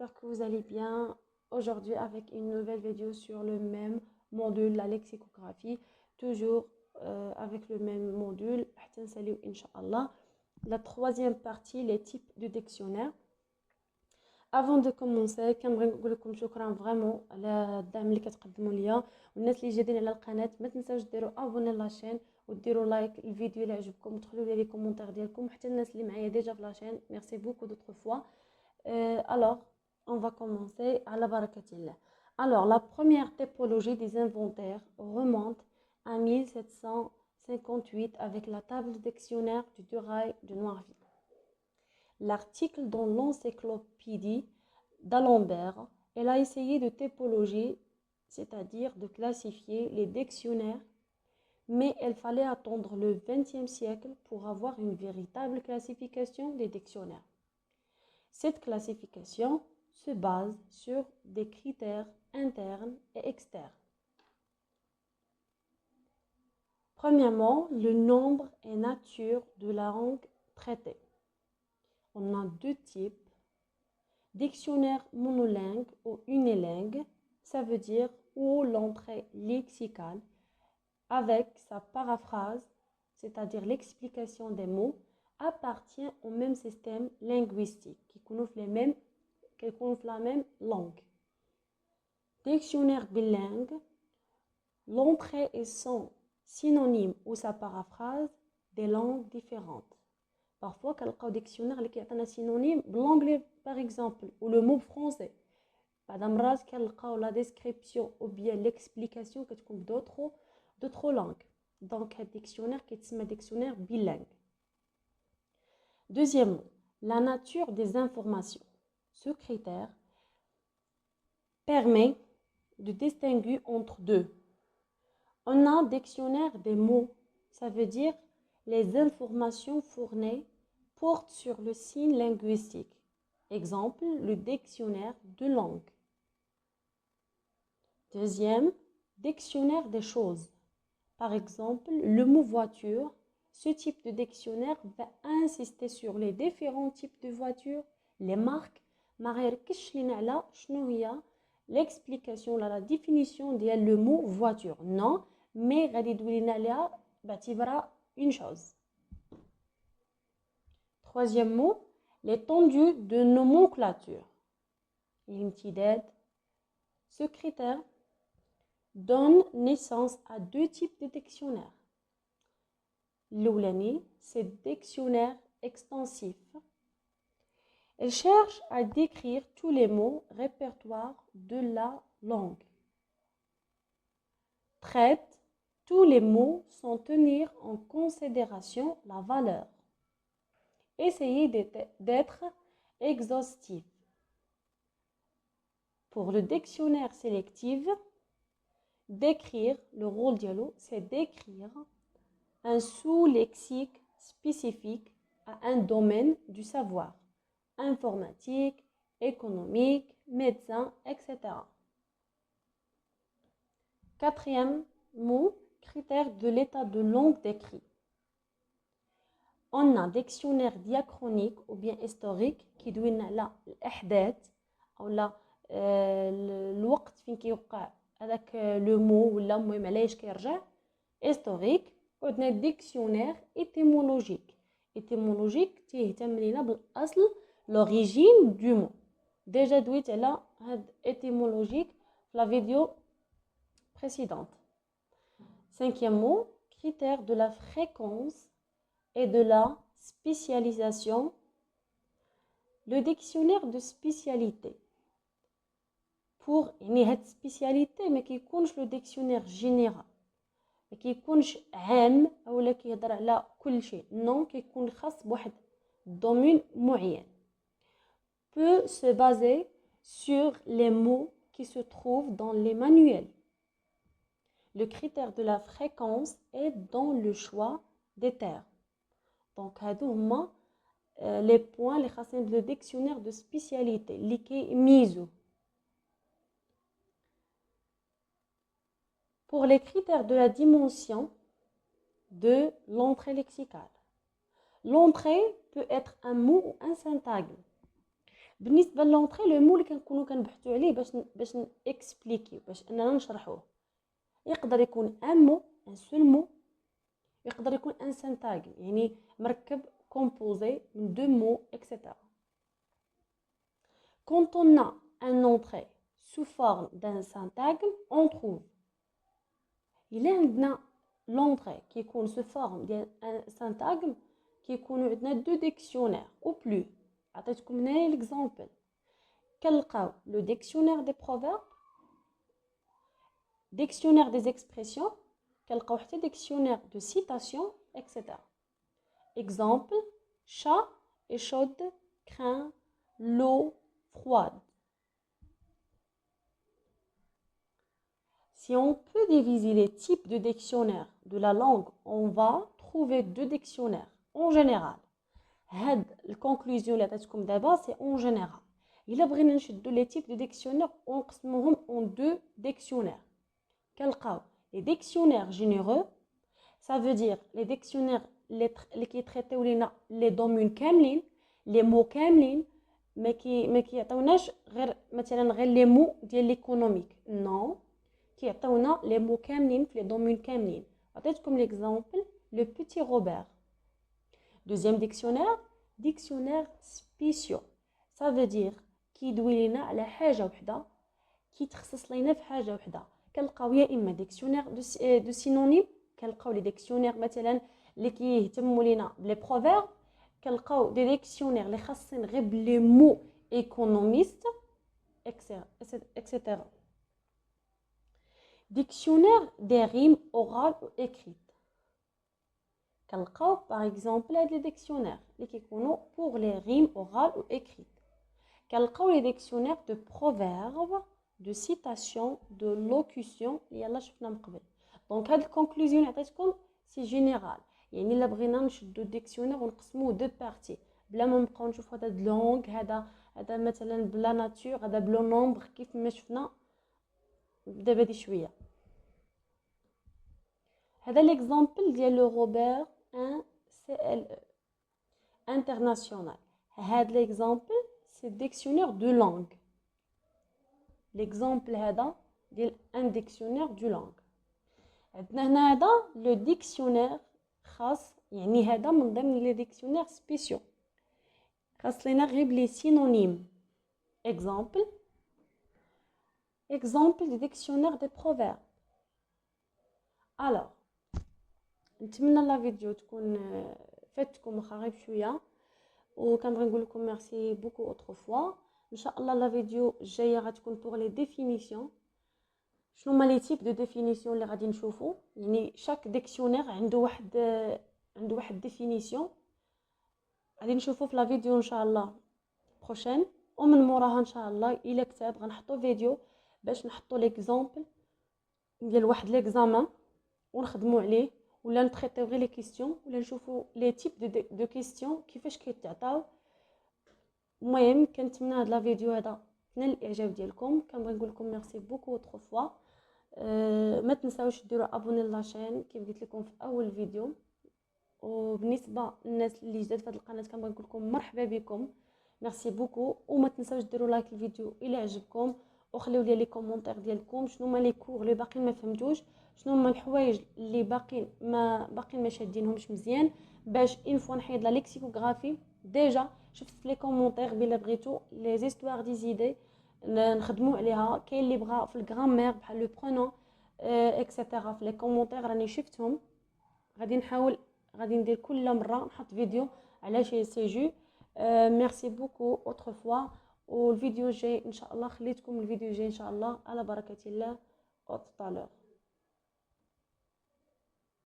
j'espère que vous allez bien aujourd'hui avec une nouvelle vidéo sur le même module, la lexicographie, toujours avec le même module. Inch'Allah. La troisième partie, les types de dictionnaire. Avant de commencer, كنبغي نقول لكم شكرا فريمون على الدعم اللي كتقدموا ليا والناس اللي جادين على القناه. ما تنساوش ديروا ابوني لاشين وديروا لايك الفيديو اللي عجبكم وتدخلوا لي كومونتير ديالكم. وحتى الناس اللي معايا ديجا في لاشين ميرسي بوكو دوطخ فوا. Alors, on va commencer à la barakatillah. Alors, la première typologie des inventaires remonte à 1758 avec la table dictionnaire du Durail de Noirville. L'article dans l'encyclopédie d'Alembert, elle a essayé de typologie, c'est-à-dire de classifier les dictionnaires, mais il fallait attendre le XXe siècle pour avoir une véritable classification des dictionnaires. Cette classification se base sur des critères internes et externes. Premièrement, le nombre et nature de la langue traitée. On a deux types. Dictionnaire monolingue ou unilingue, ça veut dire où l'entrée lexicale avec sa paraphrase, c'est-à-dire l'explication des mots, appartient au même système linguistique qui connaît la même langue. Dictionnaire bilingue, l'entrée et son synonyme ou sa paraphrase des langues différentes. Parfois, كنلقاو dictionnaire اللي كيعطينا synonyme بالanglais par exemple ou le mot français. بعد مرات كنلقاو la description ou bien l'explication كتكون d'autres langues. Donc, un dictionnaire كيتسمى dictionnaire bilingue. Deuxièmement, la nature des informations. Ce critère permet de distinguer entre deux. On a un dictionnaire des mots, ça veut dire les informations fournies portent sur le signe linguistique. Exemple, le dictionnaire de langue. Deuxième, dictionnaire des choses. Par exemple, le mot voiture. Ce type de dictionnaire va insister sur les différents types de voitures, les marques, l'explication, la définition de le mot voiture. Non, mais une chose. Troisième mot, l'étendue de nomenclature. Ce critère donne naissance à deux types de dictionnaires. L'oulani, c'est dictionnaire extensif. Elle cherche à décrire tous les mots répertoires de la langue. Traite tous les mots sans tenir en considération la valeur. Essayez d'être exhaustif. Pour le dictionnaire sélectif, décrire, le rôle dialogue, c'est d'écrire un sous-lexique spécifique à un domaine du savoir, informatique, économique, médecin, etc. Quatrième mot, critère de l'état de langue décrit. On a un dictionnaire diachronique ou bien historique qui donne la الأحداث أو لا الوقت فين كيوقع هذاك لو مو ولا المهم علاش كيرجع historique. عندنا ديكسيونير étymologique تيهتم لينا بالاصل l'origine du mot. déjà دويت على هاد étymologique في la vidéo précédente. Cinquième mot, critère de la fréquence et de la spécialisation. Le dictionnaire de spécialité pour une spécialité mais كيكونش le dictionnaire général ما كيكونش عام اولا كيهضر على كل شيء. non كيكون خاص بواحد domaine معين. peut se baser sur les mots qui se trouvent dans les manuels. Le critère de la fréquence est dans le choix des termes. Donc هادو هما les points اللي خاصين le dictionnaire de spécialité اللي كيميزو. Pour les critères de la dimension de l'entrée lexicale. L'entrée peut être un mot ou un syntagme. بالنسبه لونطري لو مو اللي كنكونوا كنبحثوا عليه باش نكسبليكيو، باش اننا نشرحوه. يقدر يكون ان مو، ان سول مو، يقدر يكون ان سانتاغم يعني مركب composé من deux mots, etc. Quand on a un entrée sous forme d'un syntagme, on trouve إلا عندنا l'entrée qui يكون sous forme ديال un syntagme كيكونوا عندنا دو ديكسيونير او بلو. عطيتكم هنايا ليكزامبل، كنلقاو لو ديكسيونير دي بروفيرب، ديكسيونير دي اكسبرسيون، كنلقاو حتى ديكسيونير دو سيتاسيون etc. Exemple, chat est chaude, craint l'eau froide. Si on peut diviser les types de dictionnaires de la langue, on va trouver deux dictionnaires en général. هاد الكونكلوزيون اللي عطيتكم دابا سي اون جينيرال. الا بغينا نشدو لي تيب دو ديكسيونير ونقسموهم اون دو ديكسيونير. كنلقاو لي ديكسيونير جينيرو، ça veut dire les dictionnaires اللي كيتريتيو لينا لي دومين كاملين، لي مو كاملين، ما كيعطيوناش غير مثلا غير لي مو ديال ليكونوميك، نو كيعطيونا لي مو كاملين في لي دومين كاملين. عطيتكم ليكزامبل لو بيتي روبير. دوزيام ديكسيونير، ديكسيونير سبيسيو، ça veut dire كيدوي لينا على حاجه وحده، كيتخصص لينا في حاجه وحده. كنلقاو يا اما ديكسيونير دو سينونيم، كنلقاو لي ديكسيونير مثلا اللي كيهتموا لينا بلي بروفيرب، كنلقاو دي ديكسيونير اللي خاصين غير بلي مو ايكونوميست etc. ديكسيونير دي ريم اورال و اكريت، كنلقاو باغ اكزومبل هاد لي ديكسيونير اللي كيكونوا بور لي ريم اورال و اكريت. كنلقاو لي ديكسيونير دو بروفيرب، دو سيتاسيون، دو لوكوسيون اللي يلا شفنا من قبل. دونك هاد الكونكلوزيون اللي عطيتكم سي جينيرال، يعني الا بغينا نشدو الديكسيونير ونقسموه دو بارتي بلا ما نبقاو نشوفوا هذا لونغ، هذا مثلا بلا ناتور، هذا بلو نومبر كيف ما شفنا دابا دي شويه. هذا ليكزامبل ديال لو روبير 1 سي ال انترناسيونال. هذا ليكزامبل سي ديكسيونير دو لونغ. ليكزامبل هذا ديال ان ديكسيونير دو لونغ. عندنا هنا هذا لو ديكسيونير خاص، يعني هذا من ضمن لي ديكسيونير سبيسيو، خاص لينا غير بلي سينونيم. اكزامبل دي ديكسيونير دي بروفيرب. الوغ نتمنى لا فيديو تكون فاتكم واخا غير بشويه، وكنبغي نقول لكم ميرسي بوكو اوتر فوا. ان شاء الله لا فيديو الجايه غتكون بوغ لي ديفينيسيون. شنو هما لي تيب دو ديفينيسيون اللي غادي نشوفو، يعني شاك ديكسيونير عنده واحد ديفينيسيون غادي نشوفو في لا فيديو ان شاء الله بروشين. ومن موراها ان شاء الله الى كتاب غنحطو فيديو باش نحطو ليكزامبل ديال واحد ليكزامان ونخدموا عليه، ولا نتريطيو غير لي كيسيون، ولا نشوفوا لي تيب دو كيسيون كيفاش كيتعطاو. المهم كنتمنى هاد لا فيديو هذا نال الاعجاب ديالكم. كنبغي نقول لكم ميرسي بوكو اوتر فوا. ما تنساوش ديروا ابوني لاشين كيف قلت لكم في اول فيديو. وبالنسبه للناس اللي جداد في هذه القناه كنبغي نقول لكم مرحبا بكم، ميرسي بوكو. وما تنساوش ديروا لايك الفيديو الى عجبكم، وخليو لي كومونتير ديالكم شنو هما لي كور اللي باقيين ما فهمتوش، شنو هما الحوايج اللي باقيين ما شادينهمش مزيان، باش اون فوا نحيد لا ليكسيكوغرافي. ديجا شفت في لي كومونتير بلا بغيتو لي زيستوار دي زيدي نخدموا عليها. كاين اللي بغا في الغرامير بحال لو برونون اكسيتيرا في لي كومونتير راني شفتهم. غادي نحاول غادي ندير كل مره نحط فيديو على شي سيجو. ميرسي بوكو اوتر فوا. والفيديو الجاي ان شاء الله خليتكم الفيديو الجاي ان شاء الله على بركه الله. او طالور.